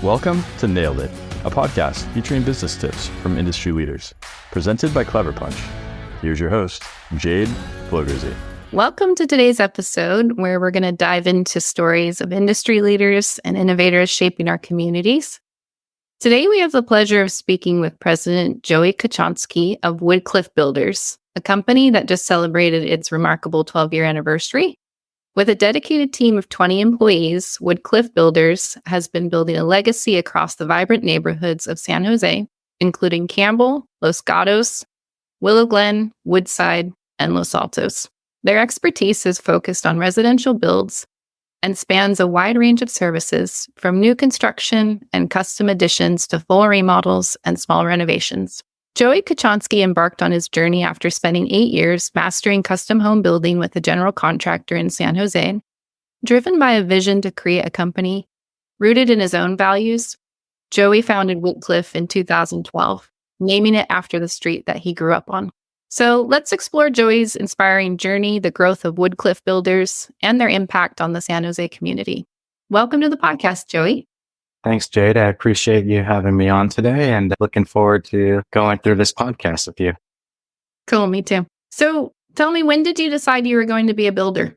Welcome to Nailed It, a podcast featuring business tips from industry leaders, presented by Clever Punch. Here's your host, Jade Flogersy. Welcome to today's episode, where we're going to dive into stories of industry leaders and innovators shaping our communities. Today, we have the pleasure of speaking with President Joey Kochanski of Woodcliff Builders, a company that just celebrated its remarkable 12-year anniversary. With a dedicated team of 20 employees, Woodcliff Builders has been building a legacy across the vibrant neighborhoods of San Jose, including Campbell, Los Gatos, Willow Glen, Woodside, and Los Altos. Their expertise is focused on residential builds and spans a wide range of services, from new construction and custom additions to full remodels and small renovations. Joey Kochanski embarked on his journey after spending 8 years mastering custom home building with a general contractor in San Jose. Driven by a vision to create a company rooted in his own values, Joey founded Woodcliff in 2012, naming it after the street that he grew up on. So let's explore Joey's inspiring journey, the growth of Woodcliff Builders, and their impact on the San Jose community. Welcome to the podcast, Joey. Thanks, Jade. I appreciate you having me on today and looking forward to going through this podcast with you. Cool, me too. So tell me, when did you decide you were going to be a builder?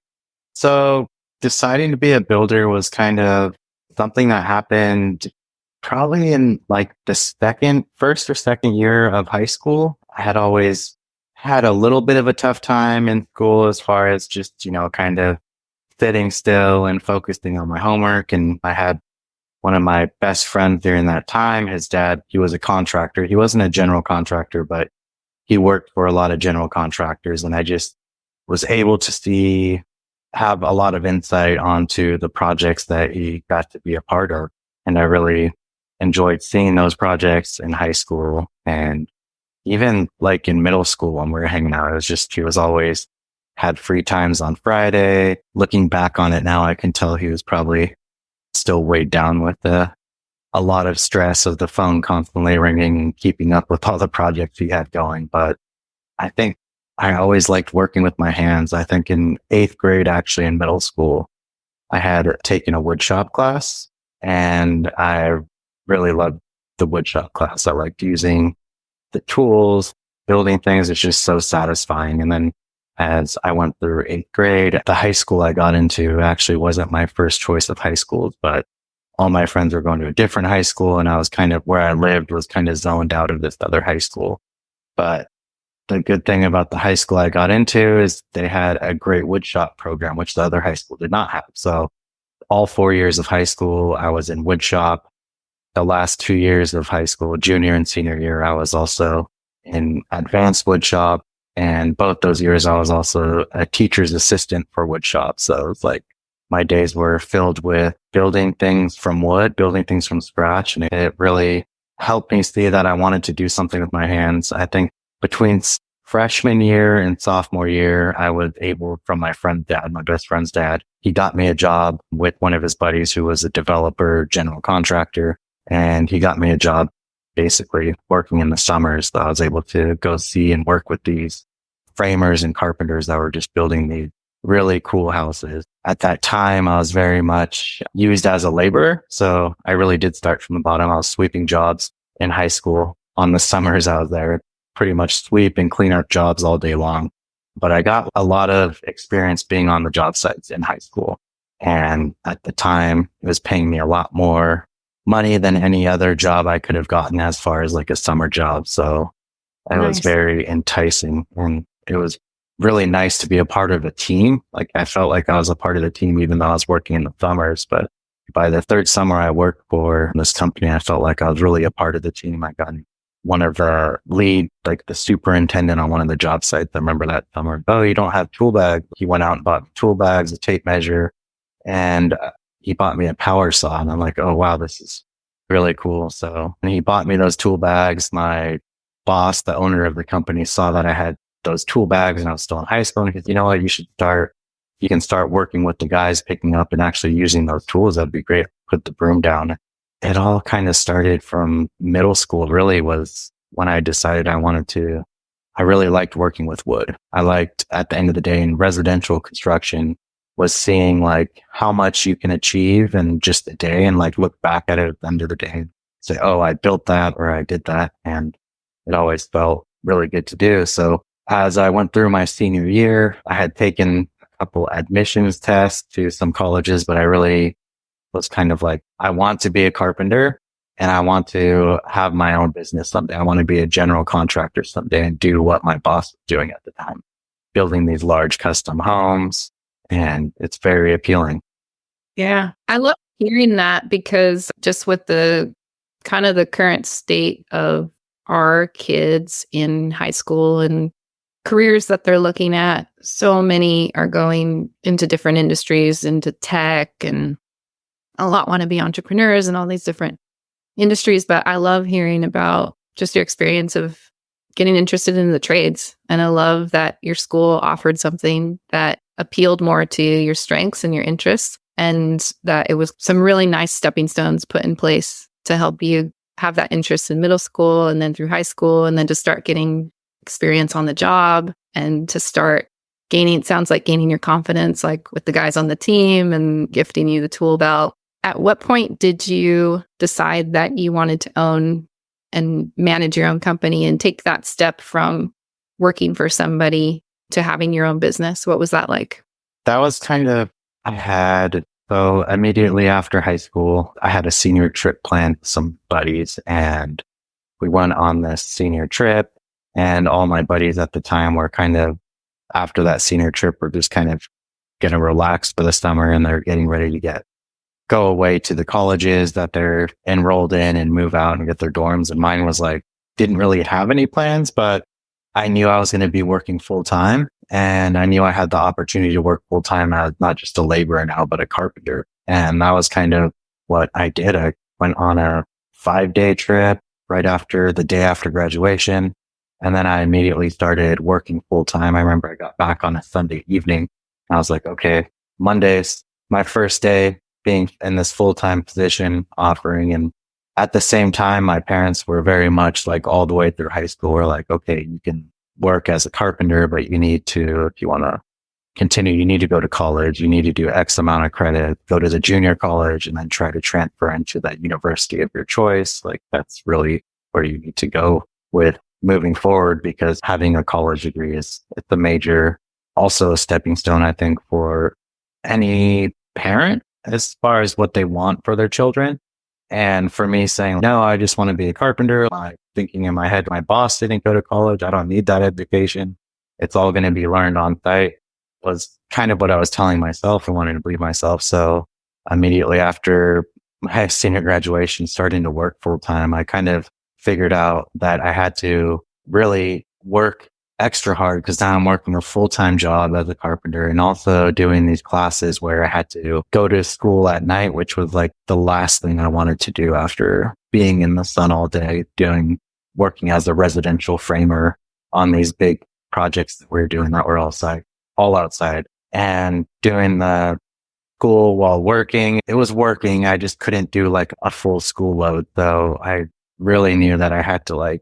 So deciding to be a builder was kind of something that happened probably in like the first or second year of high school. I had always had a little bit of a tough time in school as far as just, kind of sitting still and focusing on my homework. And I had one of my best friends during that time, his dad, he was a contractor. He wasn't a general contractor, but he worked for a lot of general contractors. And I just was able to have a lot of insight onto the projects that he got to be a part of. And I really enjoyed seeing those projects in high school. And even like in middle school when we were hanging out, he was always had free times on Friday. Looking back on it now, I can tell he was probably still weighed down with a lot of stress of the phone constantly ringing and keeping up with all the projects he had going. But I think I always liked working with my hands. I think in 8th grade, actually in middle school, I had taken a woodshop class and I really loved the woodshop class. I liked using the tools, building things. It's just so satisfying. And then as I went through 8th grade, the high school I got into actually wasn't my first choice of high schools, but all my friends were going to a different high school. And I was kind of where I lived was kind of zoned out of this other high school. But the good thing about the high school I got into is they had a great woodshop program, which the other high school did not have. So all 4 years of high school, I was in woodshop. The last 2 years of high school, junior and senior year, I was also in advanced woodshop. And both those years, I was also a teacher's assistant for woodshop. So it's like my days were filled with building things from wood, building things from scratch. And it really helped me see that I wanted to do something with my hands. I think between freshman year and sophomore year, I was able, from my friend's dad, my best friend's dad, he got me a job with one of his buddies who was a developer, general contractor. And he got me a job basically working in the summers. So I was able to go see and work with these framers and carpenters that were just building these really cool houses. At that time, I was very much used as a laborer. So I really did start from the bottom. I was sweeping jobs in high school. On the summers, I was there pretty much sweep and clean up jobs all day long. But I got a lot of experience being on the job sites in high school. And at the time, it was paying me a lot more money than any other job I could have gotten as far as like a summer job. So it was very enticing, and it was really nice to be a part of a team. Like I felt like I was a part of the team, even though I was working in the summers. But by the third summer I worked for this company, I felt like I was really a part of the team. I got one of the lead, like the superintendent on one of the job sites. I remember that summer, oh, you don't have tool bags. He went out and bought tool bags, a tape measure, and he bought me a power saw. And I'm like, oh, wow, this is really cool. So, and he bought me those tool bags. My boss, the owner of the company, saw that I had those tool bags and I was still in high school. And he said, you know what, you can start working with the guys picking up and actually using those tools. That'd be great. Put the broom down. It all kind of started from middle school, really, was when I decided I really liked working with wood. I liked, at the end of the day, in residential construction, was seeing like how much you can achieve in just a day and like look back at it at the end of the day and say, oh, I built that or I did that. And it always felt really good to do. So as I went through my senior year, I had taken a couple admissions tests to some colleges, but I really was kind of like, I want to be a carpenter and I want to have my own business someday. I want to be a general contractor someday and do what my boss was doing at the time, building these large custom homes. And it's very appealing. Yeah. I love hearing that because just with the kind of the current state of our kids in high school and careers that they're looking at, so many are going into different industries, into tech, and a lot want to be entrepreneurs and all these different industries. But I love hearing about just your experience of getting interested in the trades. And I love that your school offered something that appealed more to your strengths and your interests, and that it was some really nice stepping stones put in place to help you have that interest in middle school and then through high school, and then to start getting experience on the job and to start gaining, it sounds like gaining your confidence, like with the guys on the team and gifting you the tool belt. At what point did you decide that you wanted to own and manage your own company and take that step from working for somebody to having your own business? What was that like? That was kind of, so immediately after high school, I had a senior trip planned with some buddies, and we went on this senior trip, and all my buddies at the time were kind of, after that senior trip, were just kind of getting relaxed for the summer, and they're getting ready to go away to the colleges that they're enrolled in and move out and get their dorms. And mine was like, didn't really have any plans, but I knew I was going to be working full time, and I knew I had the opportunity to work full time as not just a laborer now, but a carpenter. And that was kind of what I did. I went on a 5-day trip right after the day after graduation. And then I immediately started working full time. I remember I got back on a Sunday evening. I was like, okay, Monday's my first day being in this full-time position offering. And at the same time, my parents were very much like all the way through high school. We're like, okay, you can work as a carpenter, but you need to, if you want to continue, you need to go to college. You need to do X amount of credit, go to the junior college, and then try to transfer into that university of your choice. Like that's really where you need to go with moving forward, because having a college degree it's a major, also a stepping stone, I think, for any parent as far as what they want for their children. And for me saying, no, I just want to be a carpenter, I'm thinking in my head, my boss didn't go to college. I don't need that education. It's all going to be learned on site, was kind of what I was telling myself and wanting to believe myself. So immediately after my senior graduation, starting to work full time, I kind of figured out that I had to really work extra hard, because now I'm working a full-time job as a carpenter and also doing these classes where I had to go to school at night, which was like the last thing I wanted to do after being in the sun all day, working as a residential framer on these big projects that we're doing that were all outside, and doing the school while working. It was working. I just couldn't do like a full school load. So I really knew that I had to like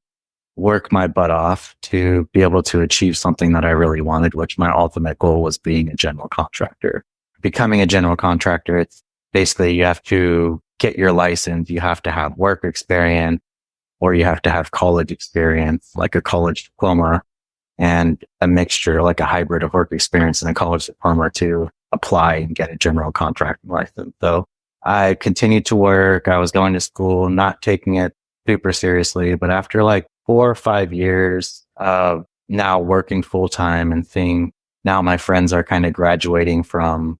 work my butt off to be able to achieve something that I really wanted, which my ultimate goal was being a general contractor. Becoming a general contractor, it's basically you have to get your license. You have to have work experience, or you have to have college experience, like a college diploma, and a mixture, like a hybrid of work experience and a college diploma to apply and get a general contracting license. So I continued to work. I was going to school, not taking it super seriously, but after like 4 or 5 years of now working full time and seeing now my friends are kind of graduating from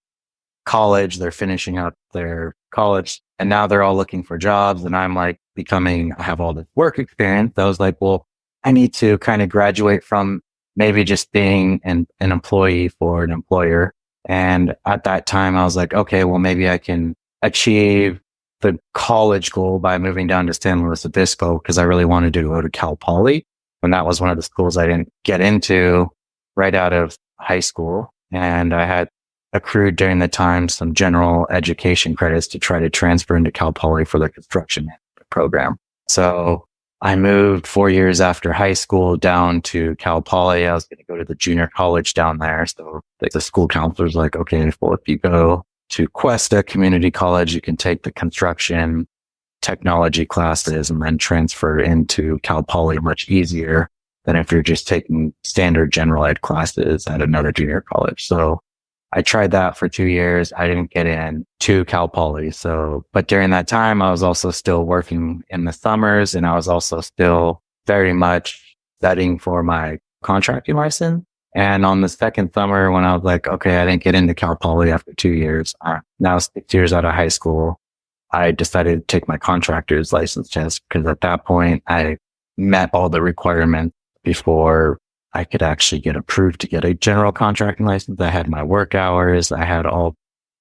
college, they're finishing up their college, and now they're all looking for jobs. And I'm like I have all this work experience. I was like, well, I need to kind of graduate from maybe just being an employee for an employer. And at that time I was like, okay, well, maybe I can achieve the college goal by moving down to San Luis Obispo, because I really wanted to go to Cal Poly. And that was one of the schools I didn't get into right out of high school. And I had accrued during the time some general education credits to try to transfer into Cal Poly for the construction program. So I moved 4 years after high school down to Cal Poly. I was going to go to the junior college down there. So the school counselor was like, okay, well, if you go to Cuesta Community College, you can take the construction technology classes and then transfer into Cal Poly much easier than if you're just taking standard general ed classes at another junior college. So I tried that for 2 years. I didn't get in to Cal Poly. So, but during that time, I was also still working in the summers, and I was also still very much studying for my contracting license. And on the second summer, when I was like, okay, I didn't get into Cal Poly after 2 years, now 6 years out of high school, I decided to take my contractor's license test, because at that point I met all the requirements before I could actually get approved to get a general contracting license. I had my work hours. I had all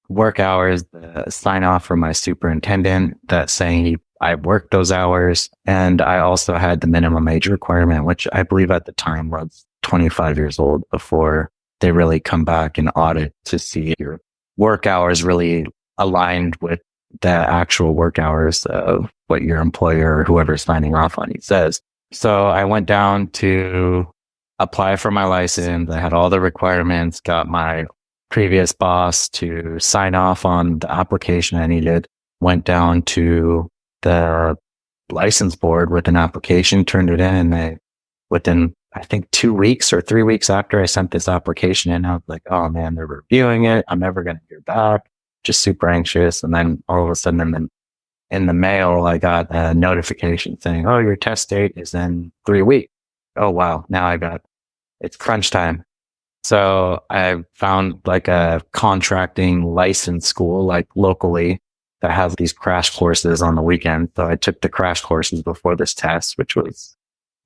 work hours, the sign off from my superintendent that saying I worked those hours. And I also had the minimum age requirement, which I believe at the time was 25 years old before they really come back and audit to see if your work hours really aligned with the actual work hours of what your employer or whoever's signing off on you says. So I went down to apply for my license. I had all the requirements, got my previous boss to sign off on the application I needed, went down to the license board with an application, turned it in, and within, I think, 2 weeks or 3 weeks after I sent this application in, I was like, oh man, they're reviewing it. I'm never going to hear back. Just super anxious. And then all of a sudden in the mail, I got a notification saying, oh, your test date is in 3 weeks. Oh, wow. Now it's crunch time. So I found like a contracting license school, like locally, that has these crash courses on the weekend. So I took the crash courses before this test, which was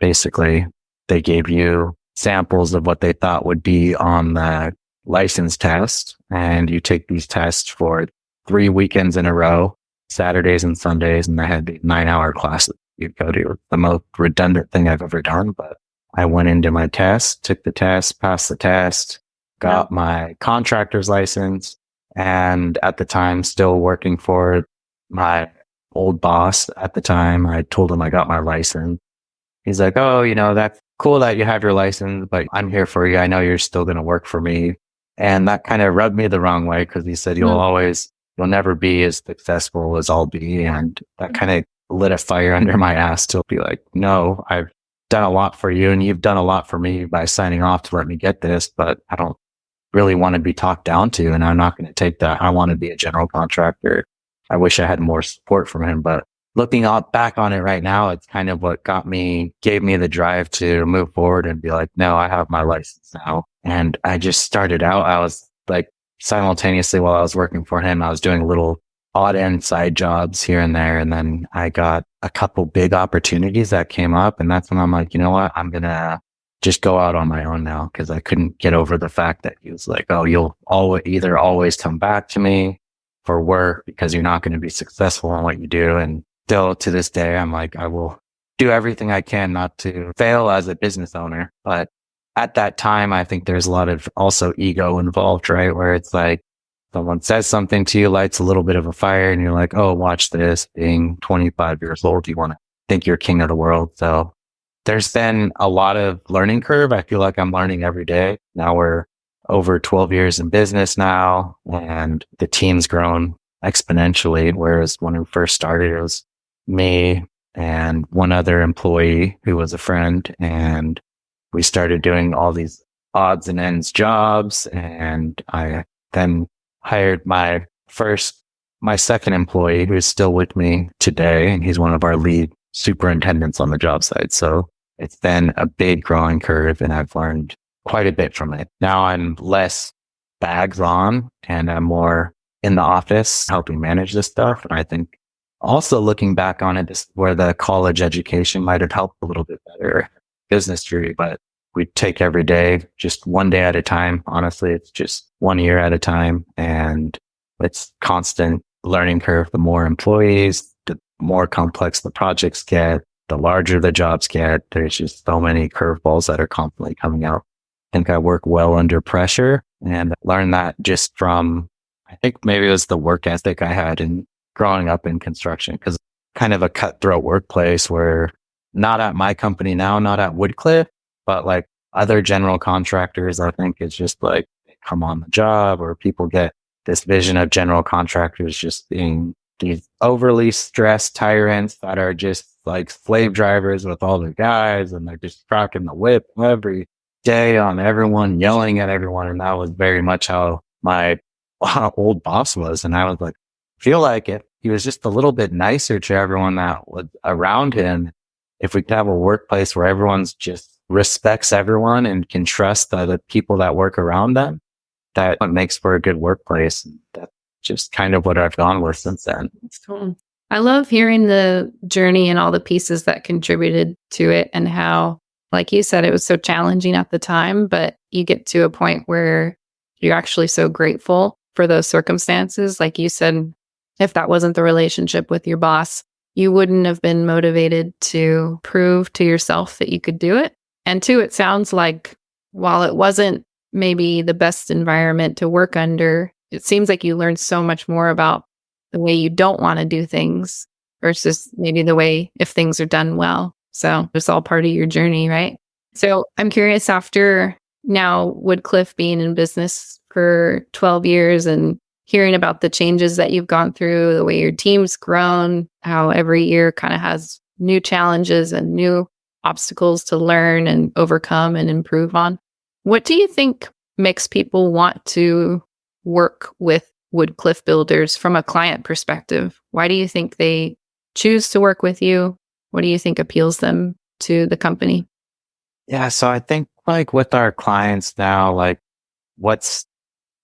basically they gave you samples of what they thought would be on the license test. And you take these tests for 3 weekends in a row, Saturdays and Sundays. And they had these 9-hour classes you'd go to. The most redundant thing I've ever done, but I went into my test, took the test, passed the test, got my contractor's license, and at the time still working for my old boss at the time. I told him I got my license. He's like, oh, that's cool that you have your license, but I'm here for you. I know you're still going to work for me. And that kind of rubbed me the wrong way, because he said, you'll never be as successful as I'll be. And that kind of lit a fire under my ass to be like, no, I've done a lot for you and you've done a lot for me by signing off to let me get this, but I don't really want to be talked down to, and I'm not going to take that. I want to be a general contractor. I wish I had more support from him, but looking back on it right now, it's kind of what gave me the drive to move forward and be like, no, I have my license now. And I just started out, I was like, simultaneously while I was working for him, I was doing little odd end side jobs here and there. And then I got a couple big opportunities that came up. And that's when I'm like, you know what? I'm going to just go out on my own now, because I couldn't get over the fact that he was like, oh, you'll always come back to me for work because you're not going to be successful in what you do. And still to this day, I'm like, I will do everything I can not to fail as a business owner. But at that time, I think there's a lot of also ego involved, right? Where it's like, someone says something to you, lights a little bit of a fire, and you're like, oh, watch this. Being 25 years old, you want to think you're king of the world. So there's been a lot of learning curve. I feel like I'm learning every day. Now we're over 12 years in business now, and the team's grown exponentially. Whereas when we first started, it was me and one other employee who was a friend. And we started doing all these odds and ends jobs. And I then hired my second employee, who is still with me today. And he's one of our lead superintendents on the job site. So it's been a big growing curve, and I've learned quite a bit from it. Now I'm less bags on and I'm more in the office helping manage this stuff. And I think also looking back on it, this is where the college education might have helped a little bit better business degree, but we take every day, just one day at a time. Honestly, it's just 1 year at a time, and it's constant learning curve. The more employees, the more complex the projects get, the larger the jobs get. There's just so many curveballs that are constantly coming out. I think I work well under pressure, and learned that just from, I think maybe it was the work ethic I had in growing up in construction, because kind of a cutthroat workplace where not at my company now, not at Woodcliff, but like other general contractors, I think it's just like they come on the job, or people get this vision of general contractors just being these overly stressed tyrants that are just like slave drivers with all the guys, and they're just cracking the whip every day on everyone, yelling at everyone. And that was very much how my old boss was. And I was like, feel like if he was just a little bit nicer to everyone that was around him, if we could have a workplace where everyone's just respects everyone and can trust the people that work around them, that makes for a good workplace. That's just kind of what I've gone with since then. That's cool. I love hearing the journey and all the pieces that contributed to it, and how, like you said, it was so challenging at the time, but you get to a point where you're actually so grateful for those circumstances. Like you said, if that wasn't the relationship with your boss, you wouldn't have been motivated to prove to yourself that you could do it. And two, it sounds like while it wasn't maybe the best environment to work under, it seems like you learned so much more about the way you don't want to do things versus maybe the way if things are done well. So it's all part of your journey, right? So I'm curious, after now Woodcliff being in business for 12 years and hearing about the changes that you've gone through, the way your team's grown, how every year kind of has new challenges and new obstacles to learn and overcome and improve on. What do you think makes people want to work with Woodcliff Builders from a client perspective? Why do you think they choose to work with you? What do you think appeals them to the company? Yeah. So I think like with our clients now, like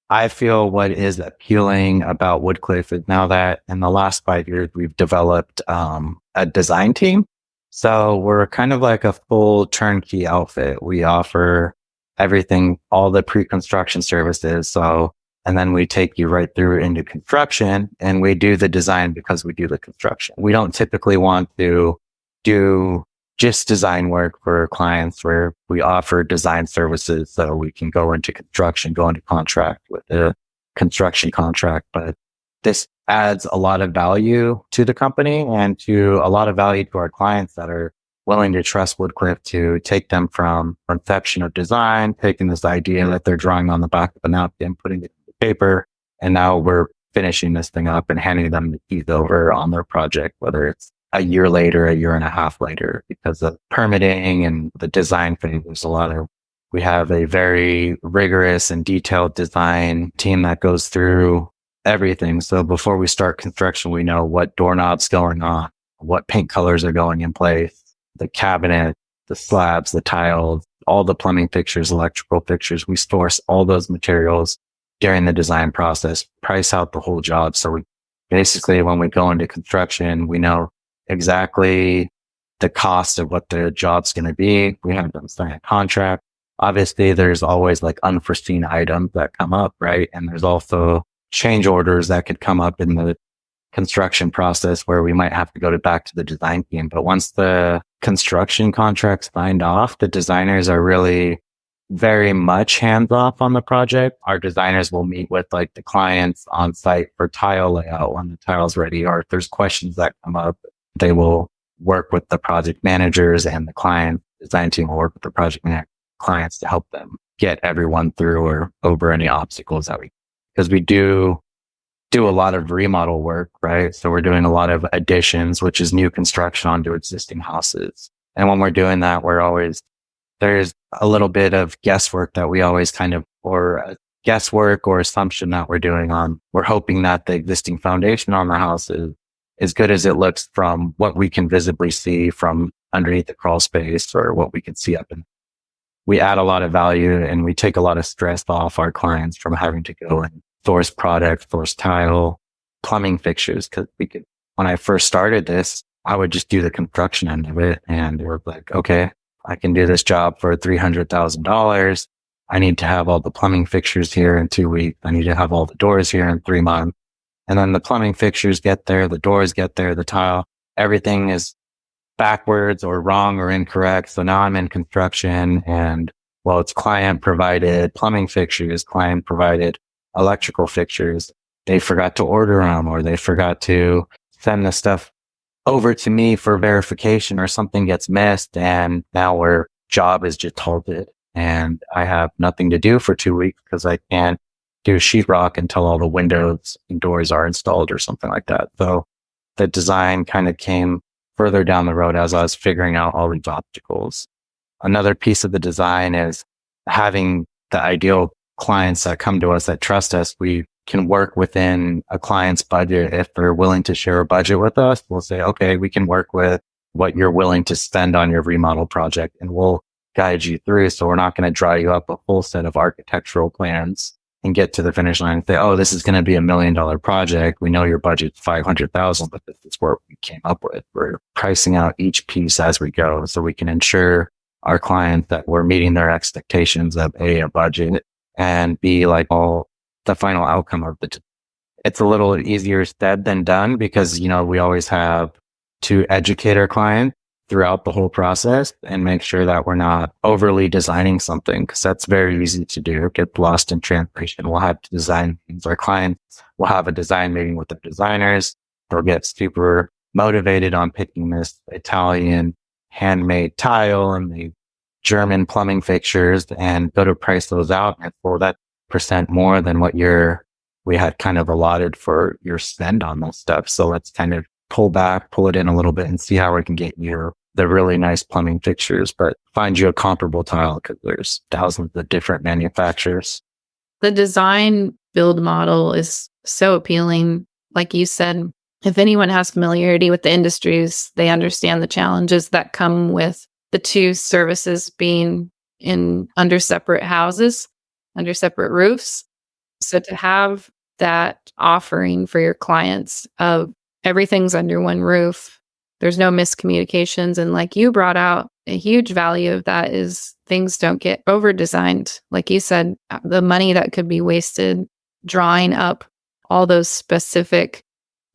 I feel what is appealing about Woodcliff is now that in the last 5 years, we've developed a design team. So we're kind of like a full turnkey outfit. We offer everything, all the pre-construction services. So, and then we take you right through into construction, and we do the design because we do the construction. We don't typically want to do just design work for clients where we offer design services so we can go into construction, go into contract with a construction contract. But this adds a lot of value to the company and to a lot of value to our clients that are willing to trust Woodcliff to take them from conception of design, taking this idea that they're drawing on the back of a napkin, putting it in paper, and now we're finishing this thing up and handing them the keys over on their project, whether it's a year later, a year and a half later, because of permitting and the design phase. We have a very rigorous and detailed design team that goes through everything. So before we start construction, we know what doorknobs going on, what paint colors are going in place, the cabinet, the slabs, the tiles, all the plumbing fixtures, electrical fixtures. We source all those materials during the design process, price out the whole job. So we basically, when we go into construction, we know exactly the cost of what the job's going to be. We have them sign a contract. Obviously, there's always like unforeseen items that come up, right? And there's also change orders that could come up in the construction process where we might have to go back to the design team. But once the construction contract's signed off, the designers are really very much hands off on the project. Our designers will meet with like the clients on site for tile layout when the tile's ready, or if there's questions that come up, they will work with the project managers, and the client design team will work with the project clients to help them get everyone through or over any obstacles because we do a lot of remodel work, right? So we're doing a lot of additions, which is new construction onto existing houses. And when we're doing that, there's a little bit of guesswork that we always or guesswork or assumption that we're doing we're hoping that the existing foundation on the house is as good as it looks from what we can visibly see from underneath the crawl space or what we can see up in. We add a lot of value and we take a lot of stress off our clients from having to go and source product, source tile, plumbing fixtures. Cause when I first started this, I would just do the construction end of it. And we're like, okay, I can do this job for $300,000. I need to have all the plumbing fixtures here in 2 weeks. I need to have all the doors here in 3 months. And then the plumbing fixtures get there, the doors get there, the tile, everything is backwards or wrong or incorrect. So now I'm in construction and it's client provided plumbing fixtures, client provided electrical fixtures. They forgot to order them or they forgot to send the stuff over to me for verification or something gets missed and now our job is just halted and I have nothing to do for 2 weeks because I can't do sheetrock until all the windows and doors are installed or something like that. So the design kind of came further down the road as I was figuring out all these obstacles. Another piece of the design is having the ideal clients that come to us that trust us. We can work within a client's budget. If they're willing to share a budget with us, we'll say, okay, we can work with what you're willing to spend on your remodel project and we'll guide you through. So we're not going to draw you up a full set of architectural plans and get to the finish line and say, oh, this is going to be $1 million project. We know your budget's 500,000, but this is what we came up with. We're pricing out each piece as we go so we can ensure our clients that we're meeting their expectations of a budget and B, like all the final outcome of the. It's a little easier said than done because, we always have to educate our client throughout the whole process and make sure that we're not overly designing something because that's very easy to do. Get lost in translation. We'll have to design things. Our clients will have a design meeting with the designers. They'll get super motivated on picking this Italian handmade tile and the German plumbing fixtures and go to price those out. And for that % more than what we had kind of allotted for your spend on those stuff. So let's kind of pull it in a little bit and see how we can get you the really nice plumbing fixtures, but find you a comparable tile because there's thousands of different manufacturers. The design build model is so appealing. Like you said, if anyone has familiarity with the industries, they understand the challenges that come with the two services being under separate houses, under separate roofs. So to have that offering for your clients of everything's under one roof, there's no miscommunications. And like you brought out, a huge value of that is things don't get over-designed. Like you said, the money that could be wasted drawing up all those specific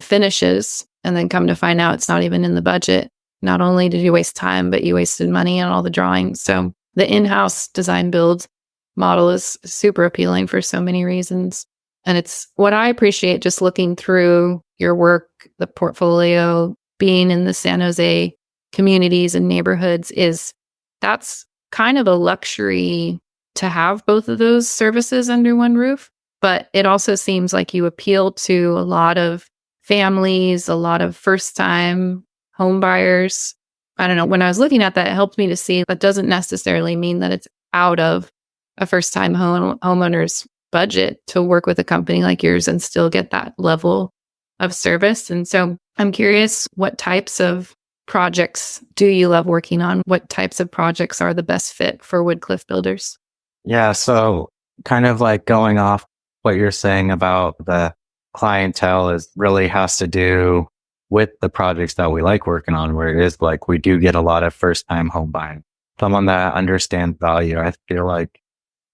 finishes and then come to find out it's not even in the budget. Not only did you waste time, but you wasted money on all the drawings. So the in-house design build model is super appealing for so many reasons. And it's what I appreciate just looking through your work, the portfolio, being in the San Jose communities and neighborhoods is that's kind of a luxury to have both of those services under one roof. But it also seems like you appeal to a lot of families, a lot of first-time home buyers. I don't know. When I was looking at that, it helped me to see that doesn't necessarily mean that it's out of a first-time homeowner's budget to work with a company like yours and still get that level of service. And so I'm curious, what types of projects do you love working on? What types of projects are the best fit for Woodcliff Builders? Yeah, so kind of like going off what you're saying about the clientele is really has to do with the projects that we like working on, where it is like we do get a lot of first-time home buying. Someone that understands value. I feel like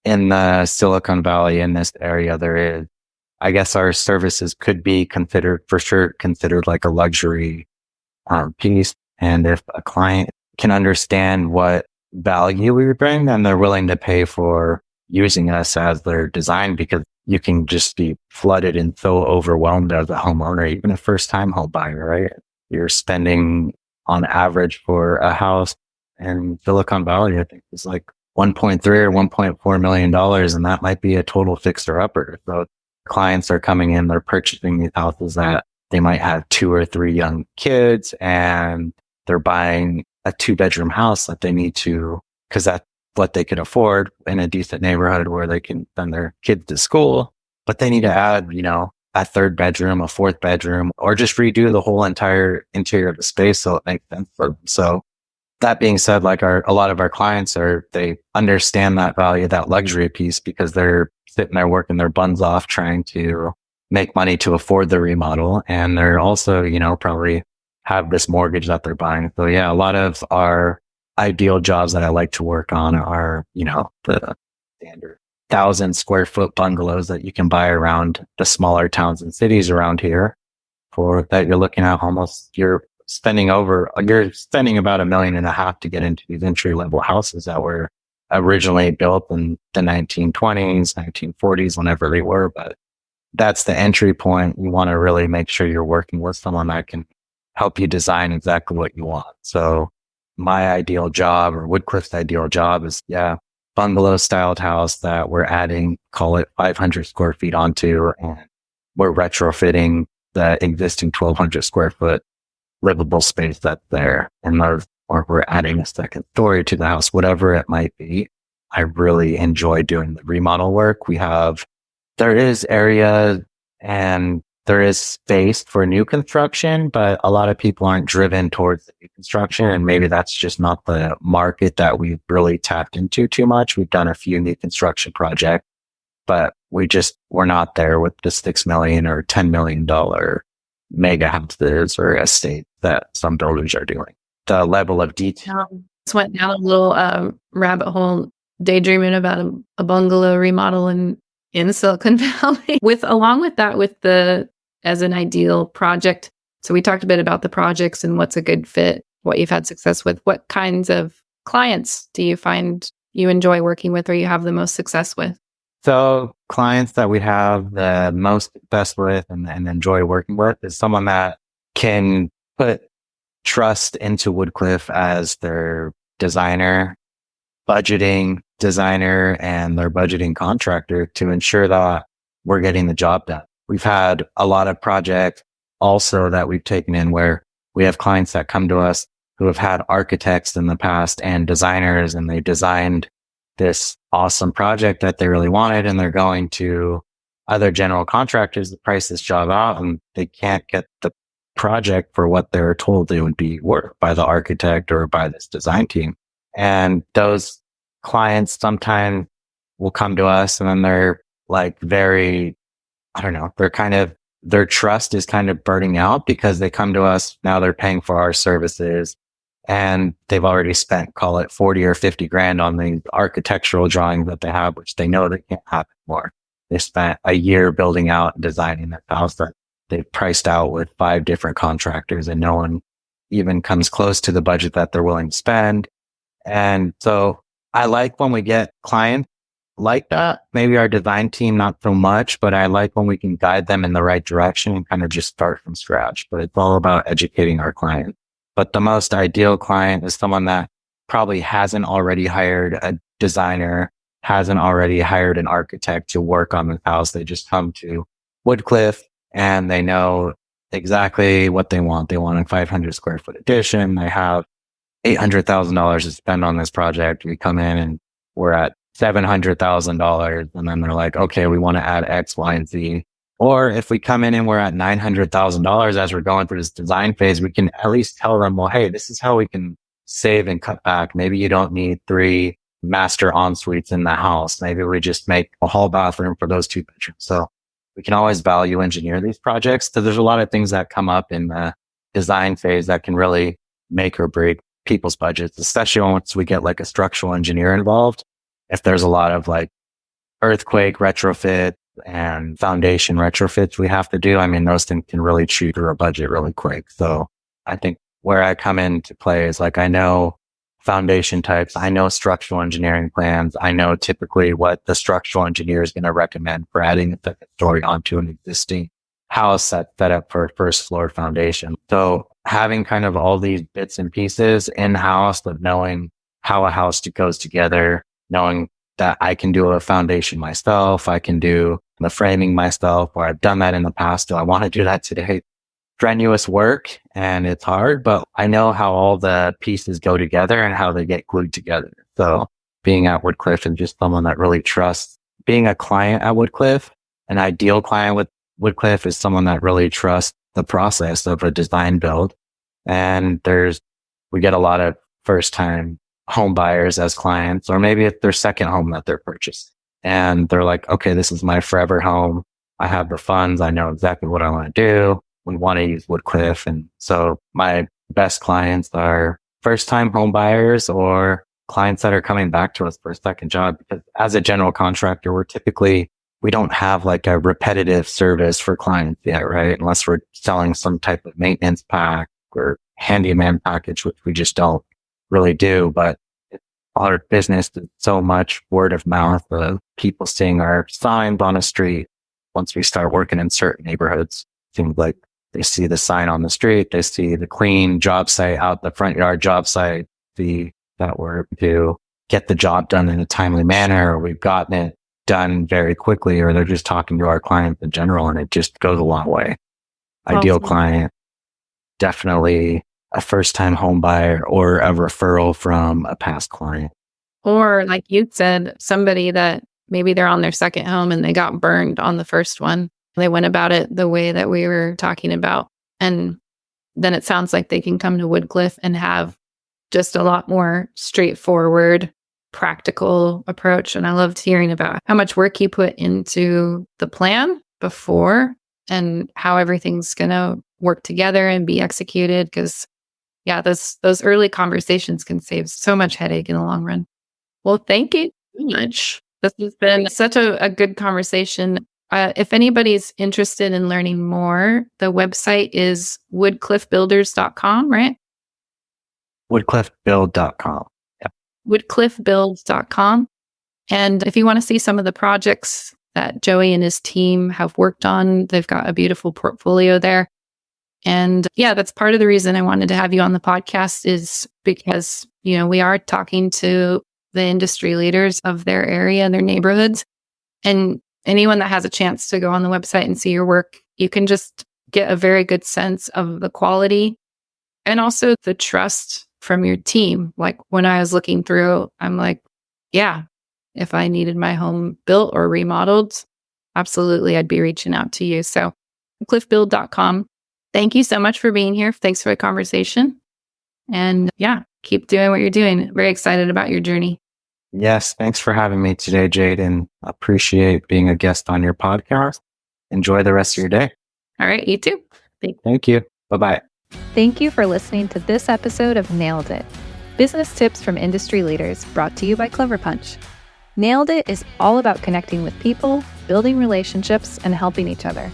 in the Silicon Valley, in this area, there is, I guess our services could be considered like a luxury piece. And if a client can understand what value we bring, then they're willing to pay for using us as their design, because you can just be flooded and so overwhelmed as a homeowner, even a first-time home buyer, right? You're spending on average for a house in Silicon Valley, I think it's like $1.3 or $1.4 million, and that might be a total fixer-upper. So clients are coming in, they're purchasing these houses that they might have 2 or 3 young kids, and they're buying a 2-bedroom house that they need to, because that's what they can afford in a decent neighborhood where they can send their kids to school. But they need to add, a 3rd bedroom, a 4th bedroom, or just redo the whole entire interior of the space so it makes sense for them. So that being said, like a lot of our clients they understand that value, that luxury piece, because they're sitting there working their buns off trying to make money to afford the remodel. And they're also, probably have this mortgage that they're buying. So yeah, a lot of our ideal jobs that I like to work on are, the standard 1,000 square foot bungalows that you can buy around the smaller towns and cities around here. For that, you're looking at you're spending about $1.5 million to get into these entry level houses that were originally built in the 1920s, 1940s, whenever they were. But that's the entry point. You want to really make sure you're working with someone that can help you design exactly what you want. So my ideal job, or Woodcliffe's ideal job, is bungalow styled house that we're adding, call it 500 square feet onto, and we're retrofitting the existing 1,200 square foot livable space that's there. Or we're adding a second story to the house, whatever it might be. I really enjoy doing the remodel work. There is area and there is space for new construction, but a lot of people aren't driven towards the new construction. And maybe that's just not the market that we've really tapped into too much. We've done a few new construction projects, but we're not there with the $6 million or $10 million mega houses or estates that some builders are doing. The level of detail. Just went down a little rabbit hole daydreaming about a bungalow remodel in Silicon Valley. Along with that, as an ideal project. So we talked a bit about the projects and what's a good fit, what you've had success with. What kinds of clients do you find you enjoy working with or you have the most success with? So clients that we have the most success with and enjoy working with is someone that can put trust into Woodcliff as their designer, budgeting designer, and their budgeting contractor to ensure that we're getting the job done. We've had a lot of projects also that we've taken in where we have clients that come to us who have had architects in the past and designers, and they designed this awesome project that they really wanted, and they're going to other general contractors to price this job out, and they can't get the project for what they're told they would be worth by the architect or by this design team. And those clients sometimes will come to us and then they're like very, I don't know, their trust is kind of burning out because they come to us, now they're paying for our services and they've already spent, call it 40 or 50 grand on the architectural drawings that they have, which they know they can't have anymore. They spent a year building out and designing that house that they've priced out with 5 different contractors and no one even comes close to the budget that they're willing to spend. And so I like when we get clients like that. Maybe our design team, not so much, but I like when we can guide them in the right direction and kind of just start from scratch. But it's all about educating our client. But the most ideal client is someone that probably hasn't already hired a designer, hasn't already hired an architect to work on the house. They just come to Woodcliff and they know exactly what they want. They want a 500 square foot addition. They have $800,000 to spend on this project. We come in and we're at $700,000. And then they're like, okay, we want to add X, Y, and Z. Or if we come in and we're at $900,000 as we're going through this design phase, we can at least tell them, well, hey, this is how we can save and cut back. Maybe you don't need 3 master en-suites in the house. Maybe we just make a hall bathroom for those 2 bedrooms. So we can always value engineer these projects. So there's a lot of things that come up in the design phase that can really make or break people's budgets, especially once we get like a structural engineer involved. If there's a lot of like earthquake retrofit and foundation retrofits we have to do, I mean, those things can really chew through a budget really quick. So I think where I come into play is like, I know foundation types, I know structural engineering plans, I know typically what the structural engineer is going to recommend for adding a second story onto an existing house that's set up for first floor foundation. So having kind of all these bits and pieces in-house of knowing how a house goes together, knowing that I can do a foundation myself, I can do the framing myself, or I've done that in the past. Do I want to do that today? Strenuous work and it's hard, but I know how all the pieces go together and how they get glued together. So being at Woodcliff and just someone that really trusts, being a client at Woodcliff, an ideal client with Woodcliff is someone that really trusts the process of a design build. And we get a lot of first time home buyers as clients, or maybe it's their second home that they're purchasing. And they're like, okay, this is my forever home. I have the funds. I know exactly what I want to do. We want to use Woodcliff. And so my best clients are first time home buyers or clients that are coming back to us for a second job. Because as a general contractor, we don't have like a repetitive service for clients yet, right? Unless we're selling some type of maintenance pack or handyman package, which we just don't really do. But our business is so much word of mouth of people seeing our signs on a street. Once we start working in certain neighborhoods, things like They see the sign on the street. They see the clean job site out the front yard job site, that we're to get the job done in a timely manner, or we've gotten it done very quickly, or they're just talking to our client in general, and it just goes a long way. Ideal client, definitely a first-time home buyer or a referral from a past client. Or like you said, somebody that maybe they're on their second home and they got burned on the first one. They went about it the way that we were talking about. And then it sounds like they can come to Woodcliff and have just a lot more straightforward, practical approach. And I loved hearing about how much work you put into the plan before and how everything's going to work together and be executed. Because, yeah, those early conversations can save so much headache in the long run. Well, thank you so much. This has been such a good conversation. If anybody's interested in learning more, the website is woodcliffbuilders.com, right? Woodcliffbuild.com. Yep. Woodcliffbuilds.com. And if you want to see some of the projects that Joey and his team have worked on, they've got a beautiful portfolio there. And yeah, that's part of the reason I wanted to have you on the podcast is because, we are talking to the industry leaders of their area and their neighborhoods. And anyone that has a chance to go on the website and see your work, you can just get a very good sense of the quality and also the trust from your team. Like when I was looking through, I'm like, yeah, if I needed my home built or remodeled, absolutely, I'd be reaching out to you. So cliffbuild.com. Thank you so much for being here. Thanks for the conversation. And yeah, keep doing what you're doing. Very excited about your journey. Yes. Thanks for having me today, Jade, and appreciate being a guest on your podcast. Enjoy the rest of your day. All right. You too. Thank you. Bye-bye. Thank you for listening to this episode of Nailed It, business tips from industry leaders, brought to you by Clever Punch. Nailed It is all about connecting with people, building relationships, and helping each other.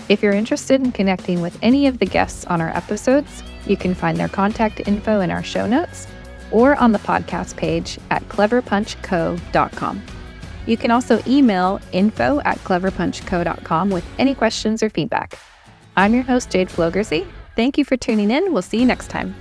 If you're interested in connecting with any of the guests on our episodes, you can find their contact info in our show notes or on the podcast page at cleverpunchco.com. You can also email info@cleverpunchco.com with any questions or feedback. I'm your host, Jade Flogersey. Thank you for tuning in. We'll see you next time.